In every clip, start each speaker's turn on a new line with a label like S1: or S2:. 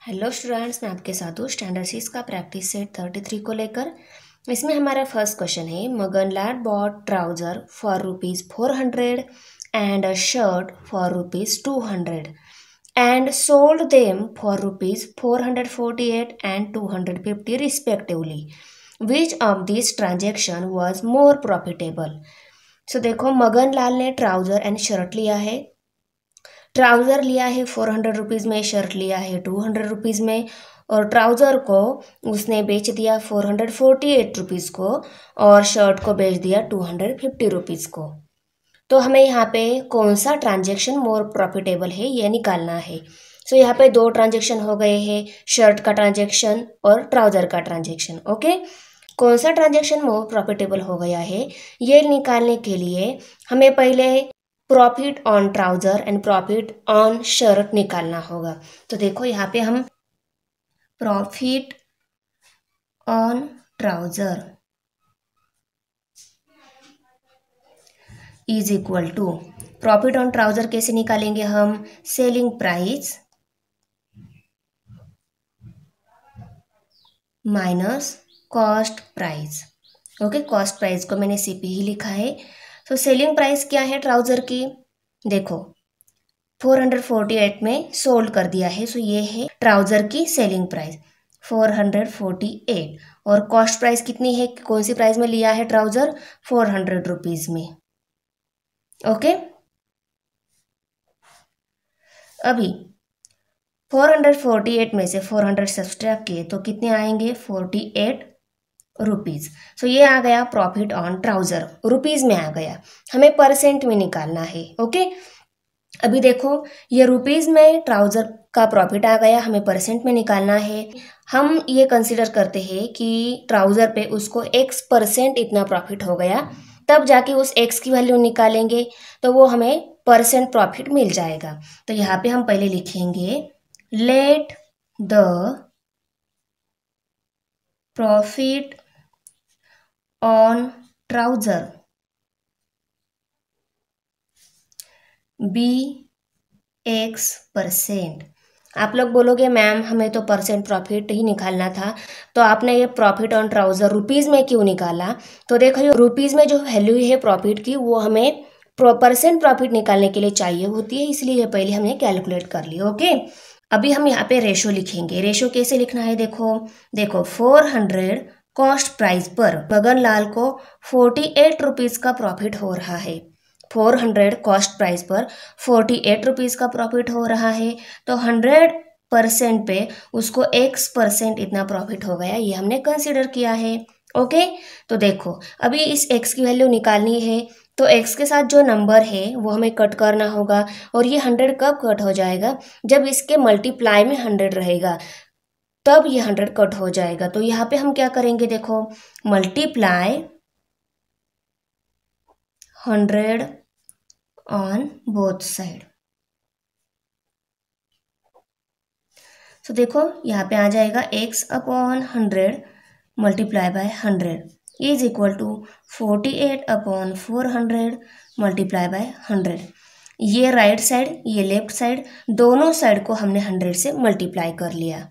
S1: Hello students, मैं आपके साथ हूँ स्टैंडर्ड 6 का प्रैक्टिस सेट 33 को लेकर। इसमें हमारा फर्स्ट क्वेश्चन है, Maganlal bought trouser for ₹400 and a shirt for ₹200 and sold them for ₹448 and 250 respectively. Which of this transaction was more profitable. So देखो, मगन लाल ने ट्राउजर एंड शर्ट लिया है। ट्राउज़र लिया है 400 रुपीज़ में, शर्ट लिया है 200 रुपीज़ में, और ट्राउज़र को उसने बेच दिया 448 रुपीज़ को और शर्ट को बेच दिया 250 रुपीज़ को। तो हमें यहाँ पे कौन सा ट्रांजेक्शन मोर प्रॉफिटेबल है ये निकालना है। सो यहाँ पे दो ट्रांजेक्शन हो गए हैं, शर्ट का ट्रांजेक्शन और ट्राउज़र का ट्रांजेक्शन। ओके, कौन सा ट्रांजेक्शन मोर प्रॉफिटेबल हो गया है ये निकालने के लिए हमें पहले profit on trouser and profit on shirt निकालना होगा। तो देखो, यहाँ पे हम profit on trouser is equal to, profit on trouser कैसे निकालेंगे हम, selling price minus cost price. Okay, cost price को मैंने सीपी ही लिखा है। तो सेलिंग प्राइस क्या है ट्राउजर की, देखो 448 में सोल्ड कर दिया है, सो ये है ट्राउजर की सेलिंग प्राइस 448। और कॉस्ट प्राइस कितनी है, कौन सी प्राइस में लिया है ट्राउजर, 400 रुपीज में। ओके, अभी 448 में से 400 सब्सट्रैक्ट किए तो कितने आएंगे, 48 रुपीज। सो ये आ गया प्रॉफिट ऑन ट्राउजर, रुपीज में आ गया। हमें परसेंट में निकालना है। ओके, अभी देखो, ये रुपीज में ट्राउजर का प्रॉफिट आ गया, हमें परसेंट में निकालना है। हम ये कंसीडर करते हैं कि ट्राउजर पे उसको X% इतना प्रॉफिट हो गया, तब जाके उस X की वैल्यू निकालेंगे तो वो हमें परसेंट प्रॉफिट मिल जाएगा। तो यहाँ पे हम पहले लिखेंगे, let the profit on trouser be X%। आप लोग बोलोगे मैम हमें तो परसेंट प्रॉफिट ही निकालना था, तो आपने ये प्रॉफिट ऑन ट्राउजर रुपीज़ में क्यों निकाला। तो देखो, ये रुपीज़ में जो वैल्यू है प्रॉफिट की वो हमें परसेंट प्रॉफिट निकालने के लिए चाहिए होती है, इसलिए ये पहले हमने कैलकुलेट कर लिया। ओके, अभी हम यहाँ पे रेशो लिखेंगे। रेशो कैसे लिखना है, देखो देखो 400 कॉस्ट प्राइस पर मगन लाल को 48 रुपीज़ का प्रॉफिट हो रहा है। 400 कॉस्ट प्राइस पर 48 रुपीज़ का प्रॉफिट हो रहा है, तो 100% पे उसको X% इतना प्रॉफिट हो गया, ये हमने कंसिडर किया है। ओके, तो देखो अभी इस X की वैल्यू निकालनी है, तो X के साथ जो नंबर है वो हमें कट करना होगा। और ये 100 कब कट हो जाएगा, जब इसके मल्टीप्लाई में 100 रहेगा, तब ये 100 कट हो जाएगा। तो यहाँ पे हम क्या करेंगे, देखो मल्टीप्लाई 100 ऑन बोथ साइड। तो देखो यहाँ पे आ जाएगा X/100 multiply by 100 is equal to 48/400 multiply by 100। ये राइट साइड, ये लेफ्ट साइड, दोनों साइड को हमने 100 से मल्टीप्लाई कर लिया।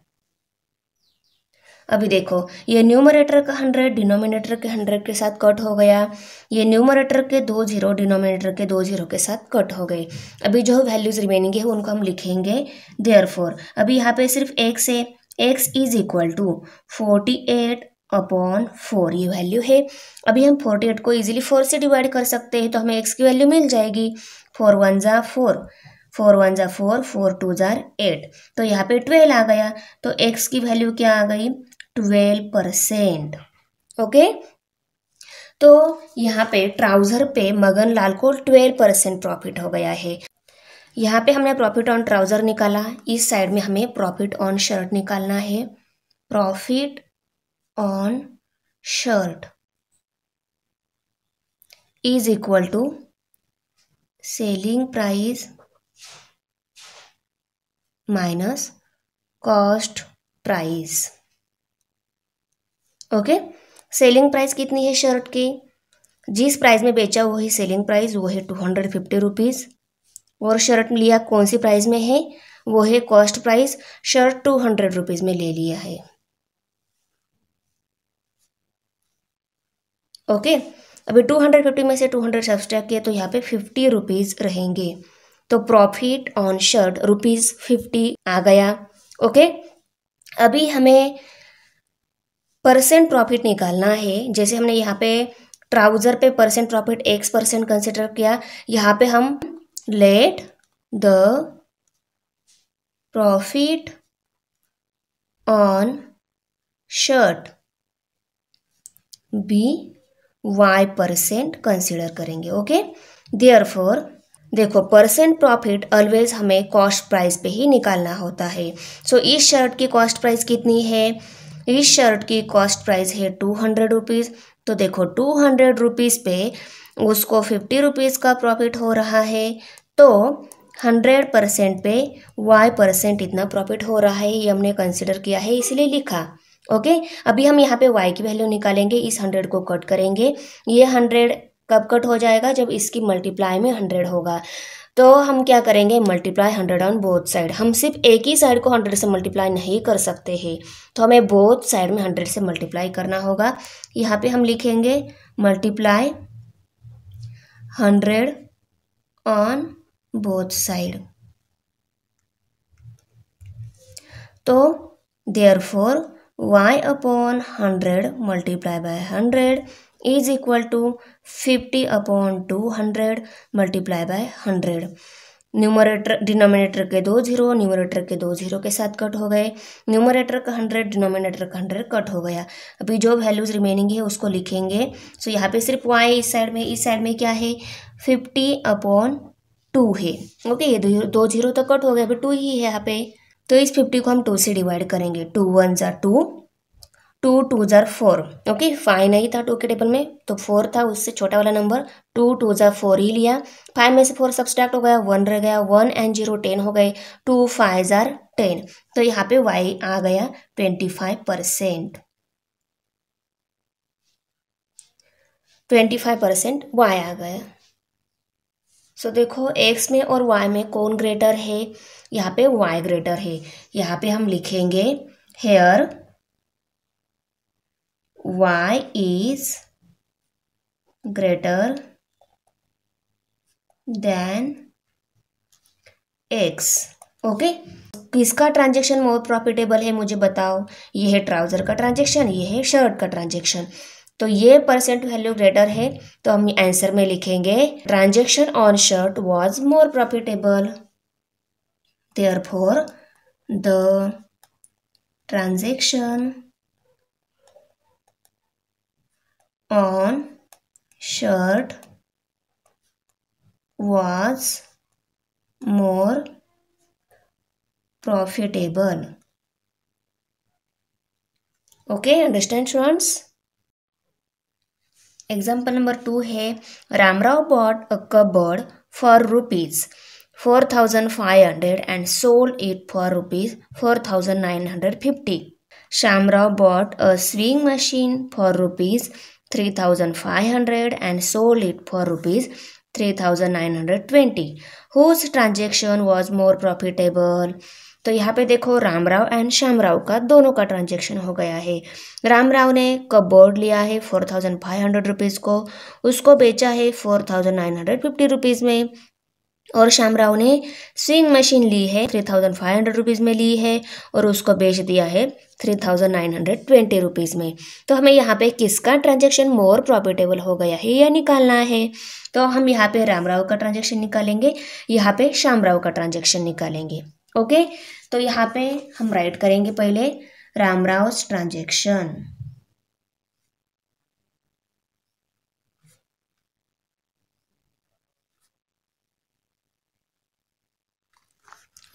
S1: अभी देखो, ये न्यूमरेटर का 100 डिनोमिनेटर के 100 के साथ कट हो गया, ये न्यूमरेटर के 2 0 डिनोमिनेटर के 2 0 के साथ कट हो गए। अभी जो वैल्यूज रिमेनिंग है उनको हम लिखेंगे देयरफॉर। अभी यहाँ पे सिर्फ x है, x इज इक्वल टू 48/4 ये वैल्यू है। अभी हम 48 को इजीली 4 से डिवाइड कर सकते हैं, तो हमें x की वैल्यू मिल जाएगी। 4 1 जा 4, 4 1 जा 4, 4 2 जा 8, तो यहाँ पे 12 आ गया। तो x की वैल्यू क्या आ गई, 12%। ओके, तो यहाँ पे ट्राउजर पे मगन लाल को 12% प्रॉफिट हो गया है। यहाँ पे हमने प्रॉफिट ऑन ट्राउजर निकाला, इस साइड में हमें प्रॉफिट ऑन शर्ट निकालना है। Profit on shirt is equal to selling price minus cost price. Okay, selling price कितनी है शर्ट की, जिस प्राइस में बेचा वही सेलिंग प्राइस, वो है 250 रुपीज़। और शर्ट लिया कौन सी प्राइस में है, वो है कॉस्ट प्राइस, शर्ट 200 रुपीज़ में ले लिया है। ओके, अभी 250 में से 200 सब्सट्रैक्ट किया तो यहाँ पे 50 रुपीज़ रहेंगे, तो प्रॉफिट ऑन शर्ट ₹50 आ गया। ओके, अभी हमें परसेंट प्रॉफिट निकालना है। जैसे हमने यहाँ पे ट्राउज़र पे परसेंट प्रॉफिट X% कंसिडर किया, यहाँ पे हम let the profit on shirt be Y% consider करेंगे। ओके, देयरफॉर देखो परसेंट प्रॉफिट ऑलवेज हमें कॉस्ट प्राइस पे ही निकालना होता है। सो इस शर्ट की कॉस्ट प्राइस कितनी है? इस शर्ट की कॉस्ट प्राइस है 200 रुपीज़। तो देखो 200 रुपीज़ पे उसको 50 रुपीज़ का प्रॉफिट हो रहा है, तो 100% पे Y% इतना प्रॉफिट हो रहा है, ये हमने कंसिडर किया है इसलिए लिखा। ओके, अभी हम यहाँ पे Y की वैल्यू निकालेंगे, इस 100 को कट करेंगे। ये 100 कब कट हो जाएगा? जब इसकी मल्टीप्लाई में 100 होगा। तो हम क्या करेंगे? Multiply 100 on both side. हम सिर्फ एक ही साइड को 100 से मल्टीप्लाई नहीं कर सकते हैं, तो हमें बोथ साइड में 100 से मल्टीप्लाई करना होगा। यहाँ पे हम लिखेंगे मल्टीप्लाई 100 ऑन बोथ साइड। तो therefore y upon 100 multiply by 100 is equal to 50 upon 200 multiply by 100। Numerator denominator के 2 जीरो, न्यूमरेटर के 2 जीरो के साथ कट हो गए। न्यूमरेटर का 100, डिनोमिनेटर का 100 कट हो गया। अभी जो वैल्यूज रिमेनिंग है उसको लिखेंगे। सो यहाँ पे सिर्फ y इस साइड में क्या है? 50 अपॉन 2 है। ओके, ये 2 जीरो तो कट हो गया, अभी 2 ही है यहाँ पे। तो इस 50 को हम 2 से डिवाइड करेंगे। 2 1 जार 2, 2 2 जार 4। ओके, 5 नहीं था 2 के टेबल में, तो 4 था, उससे छोटा वाला नंबर 2 2 जार 4 ही लिया। 5 में से 4 सब्सट्रैक्ट हो गया, 1 रह गया, 1 एंड 0 10 हो गए, 2 5 जार 10। तो यहाँ पे y आ गया 25%। 25% y आ गया। सो देखो x में और y में कौन ग्रेटर है? यहाँ पे y ग्रेटर है। यहाँ पे हम लिखेंगे here y is greater than x। Okay, किसका ट्रांजेक्शन मोर प्रॉफिटेबल है मुझे बताओ? ये है ट्राउजर का ट्रांजेक्शन, ये है शर्ट का ट्रांजेक्शन। तो ये परसेंट वैल्यू ग्रेटर है, तो हम आंसर में लिखेंगे transaction on shirt was more profitable, therefore the transaction on shirt was more profitable. Okay, understand students? Example number 2 है, Ramrao bought a cupboard for ₹4,500 and sold it for ₹4,950. Shamrao bought a sewing machine for ₹3,500 and sold it for ₹3,920. Whose transaction was more profitable? तो यहाँ पे देखो Ramrao and Shyamrao का दोनों का transaction हो गया है। रामराव ने कपबोर्ड लिया है 4,500 रुपीज़ को, उसको बेचा है 4,950 रुपीज़ में, और श्यामराव ने स्विंग मशीन ली है 3,500 रुपीज़ में ली है और उसको बेच दिया है 3,920 रुपीज़ में। तो हमें यहाँ पे किसका ट्रांजेक्शन मोर प्रॉफिटेबल हो गया है यह निकालना है। तो हम यहाँ पे रामराव का ट्रांजेक्शन निकालेंगे, यहाँ पे श्यामराव का ट्रांजेक्शन निकालेंगे। ओके, तो यहाँ पे हम राइट करेंगे पहले रामराव्स ट्रांजेक्शन,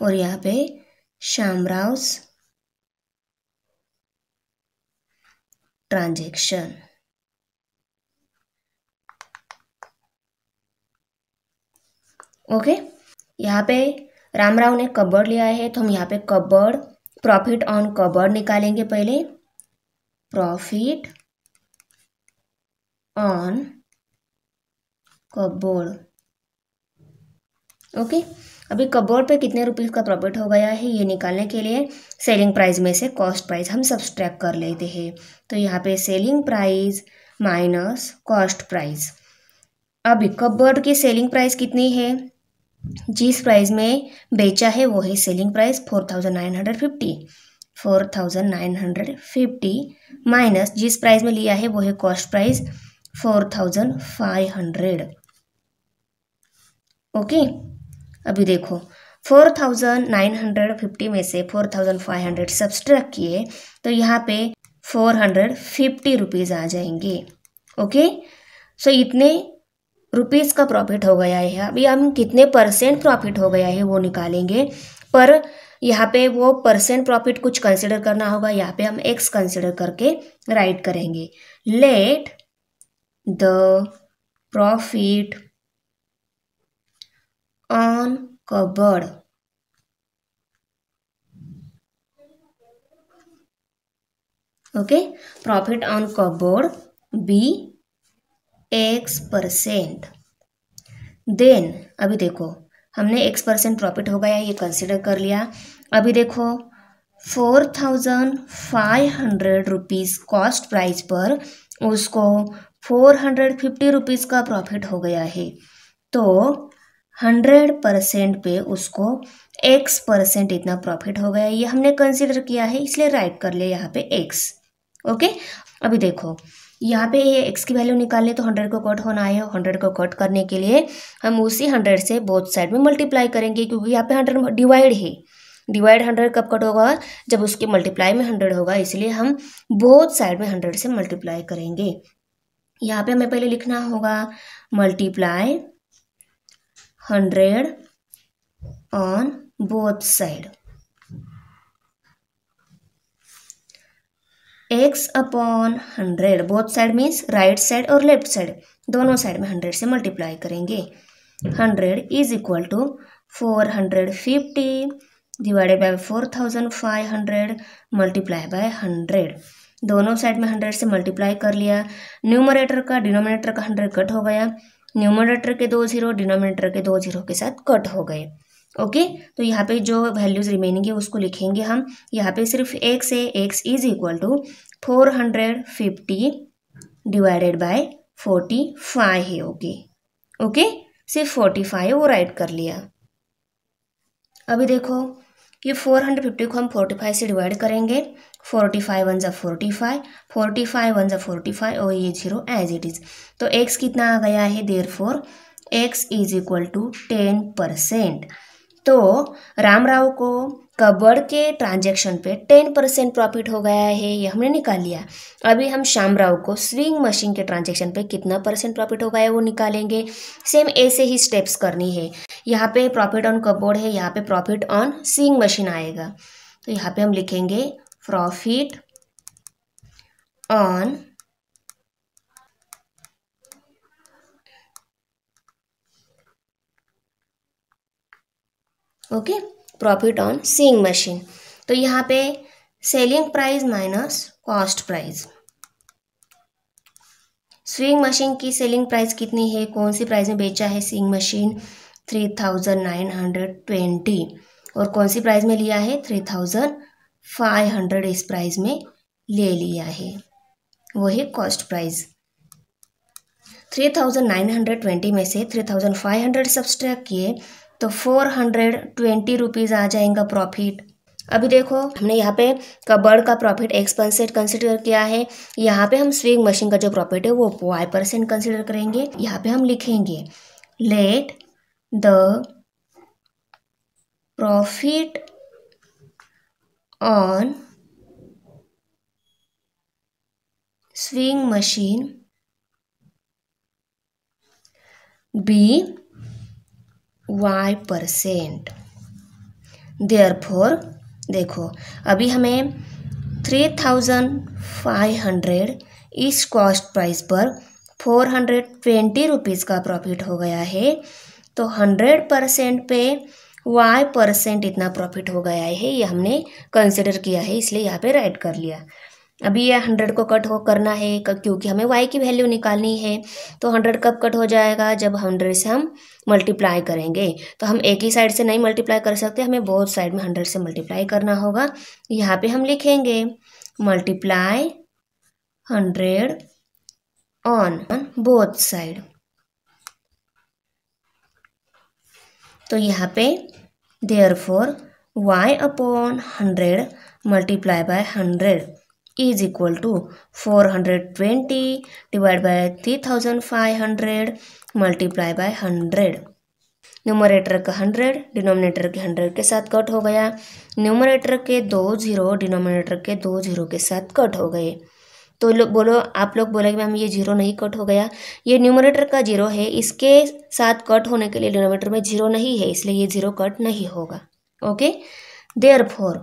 S1: और यहाँ पे श्यामराव्स ट्रांजेक्शन। ओके, यहाँ पे रामराव ने कबर्ड लिया है, तो हम यहाँ पे कबर्ड प्रॉफिट ऑन कबर्ड निकालेंगे पहले, प्रॉफिट ऑन कबर्ड। ओके, अभी कपबोर्ड पे कितने रुपीज़ का प्रॉफिट हो गया है ये निकालने के लिए सेलिंग प्राइस में से कॉस्ट प्राइस हम सब्सट्रैक्ट कर लेते हैं। तो यहाँ पे selling price minus cost price. अभी कपबोर्ड की सेलिंग प्राइस कितनी है, जिस प्राइस में बेचा है वो है सेलिंग प्राइस 4950 माइनस जिस प्राइस में लिया है वो है कॉस्ट प्राइस 4500। ओके, अभी देखो 4950 में से 4500 सब्सट्रैक्ट किए तो यहाँ पे 450 रुपीज़ आ जाएंगे। ओके, सो इतने रुपीज़ का प्रॉफिट हो गया है। अभी हम कितने परसेंट प्रॉफिट हो गया है वो निकालेंगे, पर यहाँ पे वो परसेंट प्रॉफिट कुछ कंसिडर करना होगा। यहाँ पे हम एक्स कंसिडर करके राइट करेंगे। Let the profit on cupboard okay, profit on cupboard be x%। Then अभी देखो हमने x% प्रॉफिट हो गया ये कंसिडर कर लिया। अभी देखो 4500 रुपीज़ कॉस्ट प्राइस पर उसको 450 रुपीज़ का प्रॉफिट हो गया है। तो 100% पे उसको x% इतना प्रॉफिट हो गया, ये हमने कंसिडर किया है इसलिए राइट कर लिया यहाँ पे x। ओके, अभी देखो यहाँ पे ये x की वैल्यू निकालने तो 100 को कट होना है। 100 को कट करने के लिए हम उसी 100 से बोथ साइड में मल्टीप्लाई करेंगे, क्योंकि यहाँ पे 100 डिवाइड है। डिवाइड 100 कब कट होगा, जब उसके मल्टीप्लाई में 100 होगा, इसलिए हम बोथ साइड में 100 से मल्टीप्लाई करेंगे। यहाँ पे हमें पहले लिखना होगा multiply 100 on both side. x/100 both side means right side और लेफ्ट साइड, दोनों साइड में 100 से मल्टीप्लाई करेंगे। 100 is equal to 450 divided by 4500 multiply by 100। दोनों साइड में 100 से मल्टीप्लाई कर लिया। न्यूमरेटर का डिनोमिनेटर का 100 कट हो गया। न्यूमरेटर के 2 0 डिनोमिनेटर के 2 0 के साथ कट हो गए। ओके, तो यहाँ पे जो वैल्यूज रिमेनिंग है उसको लिखेंगे हम। यहाँ पे सिर्फ x है, x is equal to 450 divided by 45 है। ओके ओके, सिर्फ 45 है वो राइट कर लिया। अभी देखो ये 450 को हम 45 से डिवाइड करेंगे। 45 1 जा 45, 45 1 जा 45 और ये 0 एज इट इज। तो x कितना आ गया है, therefore x is equal to 10%। तो रामराव को कपबोर्ड के ट्रांजैक्शन पे 10% प्रॉफिट हो गया है, ये हमने निकाल लिया। अभी हम श्यामराव को स्विंग मशीन के ट्रांजैक्शन पे कितना % प्रॉफिट हो गया है वो निकालेंगे। सेम ऐसे ही स्टेप्स करनी है। यहाँ पे प्रॉफिट ऑन कपबोर्ड है, यहाँ पे प्रॉफिट ऑन स्विंग मशीन आएगा। तो यहाँ पे हम लिखेंगे profit on okay, profit on seeing machine. तो यहाँ पे selling price minus cost price. Swing machine की सेलिंग प्राइस कितनी है, कौन सी प्राइस में बेचा है सीइंग मशीन, 3920, और कौन सी प्राइस में लिया है 3500 इस प्राइस में ले लिया है, वो है कॉस्ट प्राइस। 3920 में से 3500 सब्सट्रैक्ट किए तो 420 रुपीज़ आ जाएगा प्रॉफिट। अभी देखो हमने यहाँ पे कपबोर्ड का प्रॉफिट x% कंसिडर किया है, यहाँ पे हम स्विंग मशीन का जो प्रॉफिट है वो y% कंसिडर करेंगे। यहाँ पे हम लिखेंगे let the profit on sewing machine be y%। Therefore देखो अभी हमें 3500 इस कॉस्ट प्राइस पर 420 रुपीज़ का प्रॉफिट हो गया है। तो 100% पे y% इतना प्रॉफिट हो गया है, ये हमने कंसिडर किया है, इसलिए यहाँ पे राइट कर लिया। अभी ये 100 को कट हो करना है क्योंकि हमें y की वैल्यू निकालनी है। तो 100 कब कट हो जाएगा, जब 100 से हम मल्टीप्लाई करेंगे। तो हम एक ही साइड से नहीं मल्टीप्लाई कर सकते, हमें बोथ साइड में 100 से मल्टीप्लाई करना होगा। यहाँ पे हम लिखेंगे मल्टीप्लाई 100 ऑन बोथ साइड। तो यहाँ पे therefore y upon 100 multiply by 100 is equal to 420 divide by 3500 multiply by 100। Numerator का 100 डिनोमिनेटर के 100 के साथ कट हो गया। न्यूमरेटर के 2 0 डिनोमिनेटर के 2 0 के साथ कट हो गए। तो आप लोग बोलेंगे मैम ये 0 नहीं कट हो गया, ये न्यूमरेटर का 0 है, इसके साथ कट होने के लिए डिनोमिनेटर में 0 नहीं है, इसलिए ये 0 कट नहीं होगा। Okay, therefore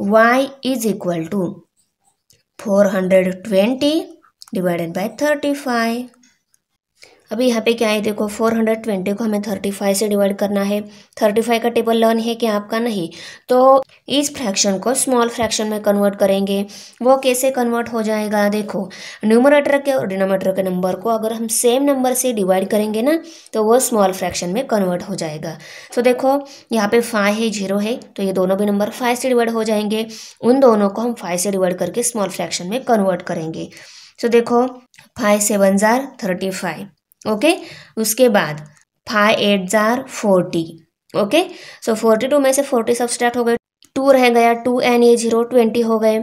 S1: y is equal to 420 divided by 35। अभी यहाँ पे क्या है, देखो 420 को हमें 35 से डिवाइड करना है। 35 का टेबल लर्न है कि आपका नहीं, तो इस फ्रैक्शन को स्मॉल फ्रैक्शन में कन्वर्ट करेंगे। वो कैसे कन्वर्ट हो जाएगा, देखो न्यूमरेटर के और डिनोमिनेटर के नंबर को अगर हम सेम नंबर से डिवाइड करेंगे ना, तो वो स्मॉल फ्रैक्शन में कन्वर्ट हो जाएगा। तो देखो यहाँ पे 5 है, 0 है, तो ये दोनों भी नंबर 5 से डिवाइड हो जाएंगे। उन दोनों को हम 5 से डिवाइड करके स्मॉल फ्रैक्शन में कन्वर्ट करेंगे। तो देखो 5 7 जार 35। ओके, उसके बाद 5 8 जार 40। ओके, सो 42 में से 40 सब्सट्रैक्ट हो गए, 2 रह गया, 2 एंड ये 0 20 हो गए।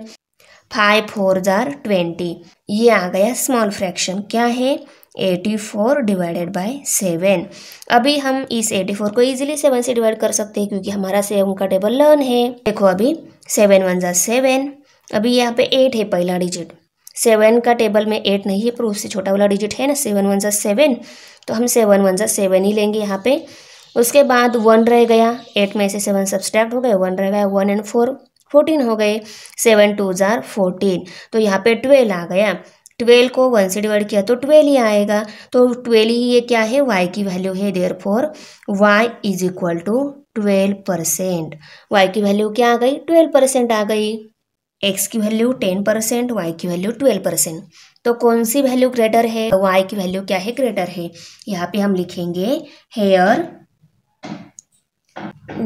S1: 5 4 जार 20, ये आ गया स्मॉल फ्रैक्शन, क्या है 84 डिवाइडेड बाय 7। अभी हम इस 84 को इजीली 7 से डिवाइड कर सकते हैं क्योंकि हमारा 7 का टेबल लर्न है। देखो अभी 7 1 जार 7, अभी यहाँ पे 8 है पहला डिजिट, 7 का टेबल में 8 नहीं है पर उससे छोटा वाला डिजिट है ना, 7 1 जार 7, तो हम 7 1 जार 7 ही लेंगे यहाँ पे। उसके बाद 1 रह गया, 8 में से 7 सब्सट्रैक्ट हो गए, 1 रह गया, 1 एंड 4 14 हो गए, 7 2 जार 14, तो यहाँ पे 12 आ गया। 12 को 1 से डिवाइड किया तो 12 ही आएगा, तो 12 ही ये क्या है, y की वैल्यू है। Therefore y is equal to 12%। y की वैल्यू क्या आ गई, 12% आ गई। x की वैल्यू 10%, y की वैल्यू 12%। तो कौन सी वैल्यू ग्रेटर है, y की वैल्यू क्या है, ग्रेटर है। यहाँ पे हम लिखेंगे here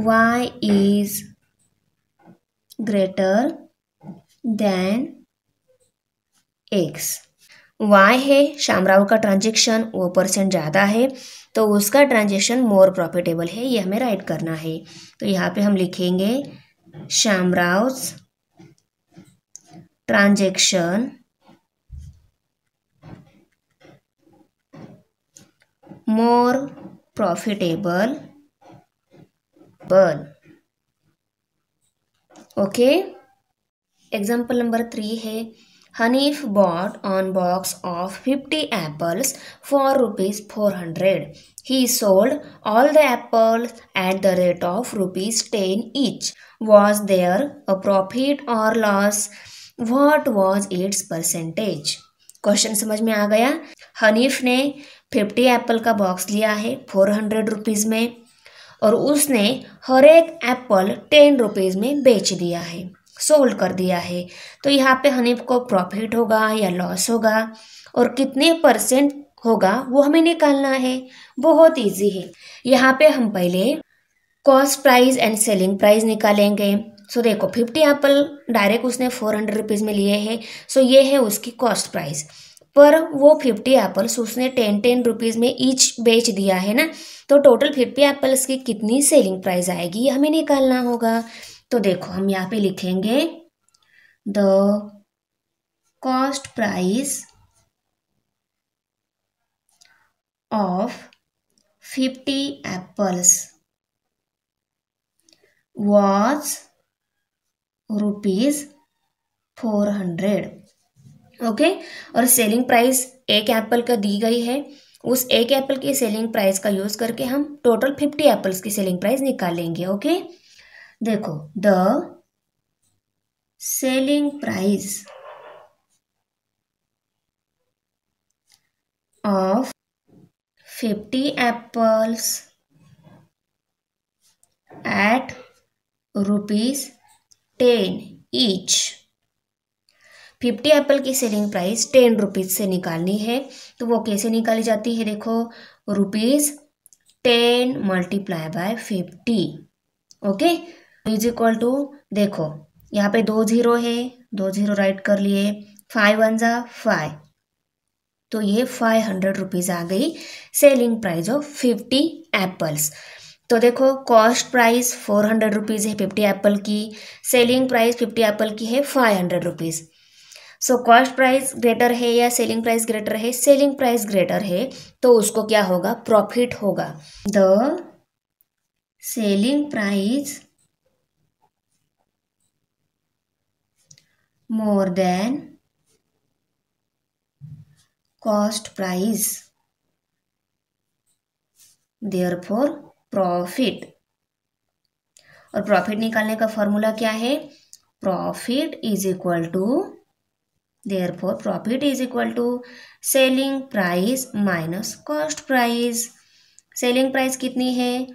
S1: y is greater than x। y है शामराव का ट्रांजेक्शन, वो परसेंट ज़्यादा है तो उसका ट्रांजेक्शन मोर प्रॉफिटेबल है, ये हमें राइट करना है। तो यहाँ पे हम लिखेंगे Shamrao transaction more profitable burn। Okay, example number 3 है, Hanif bought on box of 50 apples for rupees 400. He sold all the apples at the rate of rupees 10 each. Was there a profit or loss? What was its percentage? Question समझ में आ गया। हनीफ ने 50 Apple का box लिया है 400 rupees में, और उसने हर एक एप्पल 10 रुपीज़ में बेच दिया है, सोल्ड कर दिया है। तो यहाँ पे हनीफ को प्रॉफिट होगा या लॉस होगा और कितने परसेंट होगा वो हमें निकालना है। बहुत इजी है। यहाँ पे हम पहले cost price and selling price निकालेंगे। सो देखो 50 एप्पल डायरेक्ट उसने 400 रुपीज़ में लिए हैं, सो ये है उसकी कॉस्ट प्राइस। पर वो 50 एप्पल्स उसने 10 रुपीज़ में ईच बेच दिया है ना, तो टोटल 50 एप्पल्स की कितनी सेलिंग प्राइस आएगी ये हमें निकालना होगा। तो देखो हम यहाँ पे लिखेंगे the cost price of 50 apples was ₹400। Okay, और सेलिंग प्राइस एक एप्पल का दी गई है, उस एक एप्पल की सेलिंग प्राइस का यूज करके हम टोटल 50 एप्पल्स की सेलिंग प्राइस निकालेंगे। ओके, देखो the selling price of 50 apples at ₹10 each. 50 apple की सेलिंग प्राइस 10 रुपीज़ से निकालनी है, तो वो कैसे निकाली जाती है? देखो, ₹10 multiply by 50, okay, is equal to, देखो यहाँ पे 2 0 है, 2 0 राइट कर लिए, 5 1 जा 5, तो ये 500 रुपीज़ आ गई सेलिंग प्राइस ऑफ 50 एप्पल्स। तो देखो, कॉस्ट प्राइस 400 रुपीज़ है 50 एप्पल की, सेलिंग प्राइस 50 एप्पल की है 500 rupees. So cost price greater है या सेलिंग प्राइस ग्रेटर है? सेलिंग प्राइस ग्रेटर है, तो उसको क्या होगा? प्रॉफिट होगा। The selling price more than cost price, therefore profit. और प्रॉफिट निकालने का फॉर्मूला क्या है? Profit is equal to, therefore profit is equal to selling price minus cost price. Selling price कितनी है?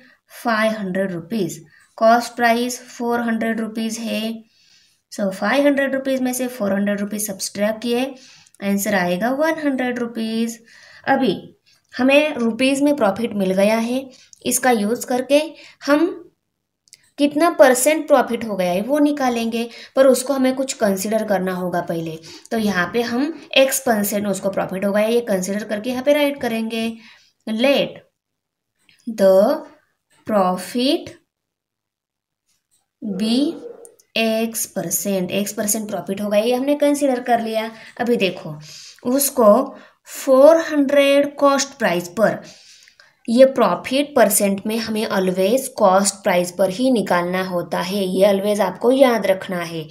S1: 500 रुपीज़, कॉस्ट प्राइस 400 रुपीज़ है। सो 500 rupees में से 400 रुपीज़ सब्सट्रैक्ट किए, आंसर आएगा 100 रुपीज़। अभी हमें रुपीज़ में प्रॉफिट मिल गया है, इसका यूज़ करके हम कितना परसेंट प्रॉफिट हो गया है वो निकालेंगे, पर उसको हमें कुछ कंसिडर करना होगा पहले। तो यहाँ पे हम X% उसको प्रॉफिट हो गया ये कंसिडर करके यहाँ पे राइट करेंगे। Let the profit be X%, X% profit हो गया ये हमने कंसिडर कर लिया। अभी देखो, उसको 400 कॉस्ट प्राइस पर, ये प्रॉफिट परसेंट में हमें ऑलवेज कॉस्ट प्राइस पर ही निकालना होता है, ये ऑलवेज आपको याद रखना है।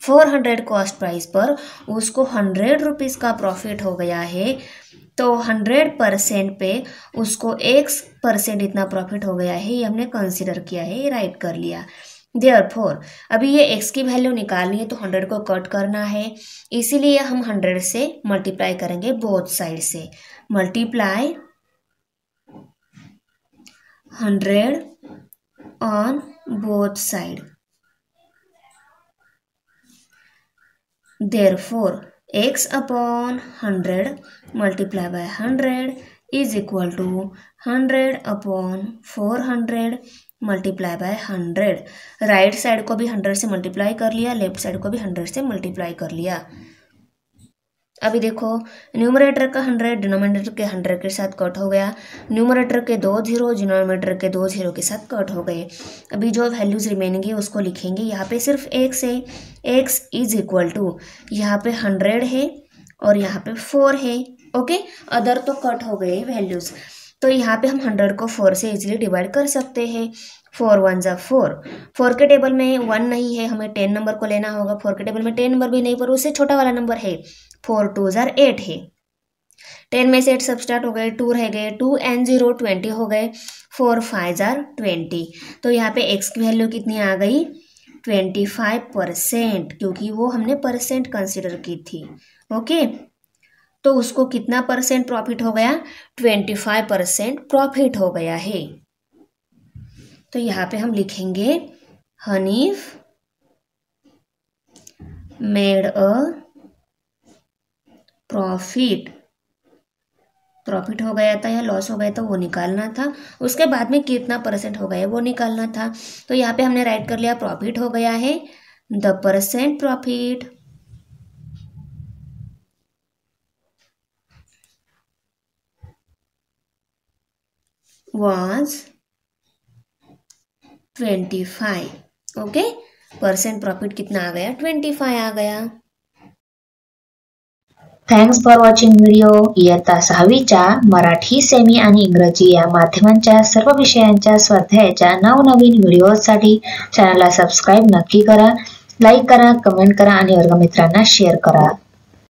S1: 400 कॉस्ट प्राइस पर उसको 100 रुपीज़ का प्रॉफिट हो गया है, तो 100% पे उसको X% इतना प्रॉफिट हो गया है, ये हमने कंसिडर किया है, ये राइट कर लिया। देयरफॉर अभी ये X की वैल्यू निकालनी है तो 100 को कट करना है, इसीलिए हम 100 से मल्टीप्लाई करेंगे बोथ साइड से। Multiply 100 on both side. Therefore, x upon 100 multiply by 100 is equal to 100 upon 400 multiply by 100। Right side को भी 100 से मल्टीप्लाई कर लिया, लेफ्ट साइड को भी 100 से मल्टीप्लाई कर लिया। अभी देखो, न्यूमरेटर का 100 डिनोमिनेटर के 100 के साथ कट हो गया, न्यूमरेटर के 2 0 डिनोमिनेटर के 2 0 के साथ कट हो गए। अभी जो वैल्यूज रिमेनिंग है उसको लिखेंगे। यहाँ पे सिर्फ x है, x इज इक्वल टू, यहाँ पे 100 है और यहाँ पे 4 है, ओके। अदर तो कट हो गए वैल्यूज, तो यहाँ पे हम 100 को 4 से इजीली डिवाइड कर सकते हैं। 4 1 जा 4, 4 के टेबल में 1 नहीं है, हमें 10 नंबर को लेना होगा। 4 के टेबल में 10 नंबर भी नहीं, पर उससे छोटा वाला नंबर है। 4 2 जार 8 है, 10 में से 8 सब्सट्रैक्ट हो गए, 2 रह गए, 2 and 0 20 हो गए, 4 5 जार 20। तो यहाँ पे x की वैल्यू कितनी आ गई? 25%, क्योंकि वो हमने परसेंट कंसिडर की थी, ओके। तो उसको कितना परसेंट प्रॉफिट हो गया? 25% प्रॉफिट हो गया है। तो यहाँ पे हम लिखेंगे Hanif made a profit. Profit हो गया था या लॉस हो गया था वो निकालना था, उसके बाद में कितना परसेंट हो गया वो निकालना था। तो यहाँ पे हमने राइट कर लिया प्रॉफिट हो गया है, the percent profit was 25, okay. Percent profit कितना आ गया? 25 आ गया।
S2: Thanks for watching video. इयत्ता 6वीच्या मराठी, सेमी आणि इंग्रजी या माध्यमांच्या सर्व विषयांच्या स्वाध्यायाच्या नवनवीन व्हिडिओसाठी चॅनलला सबस्क्राईब नक्की करा, लाईक करा, कमेंट करा आणि वर्गमित्रांना शेअर करा।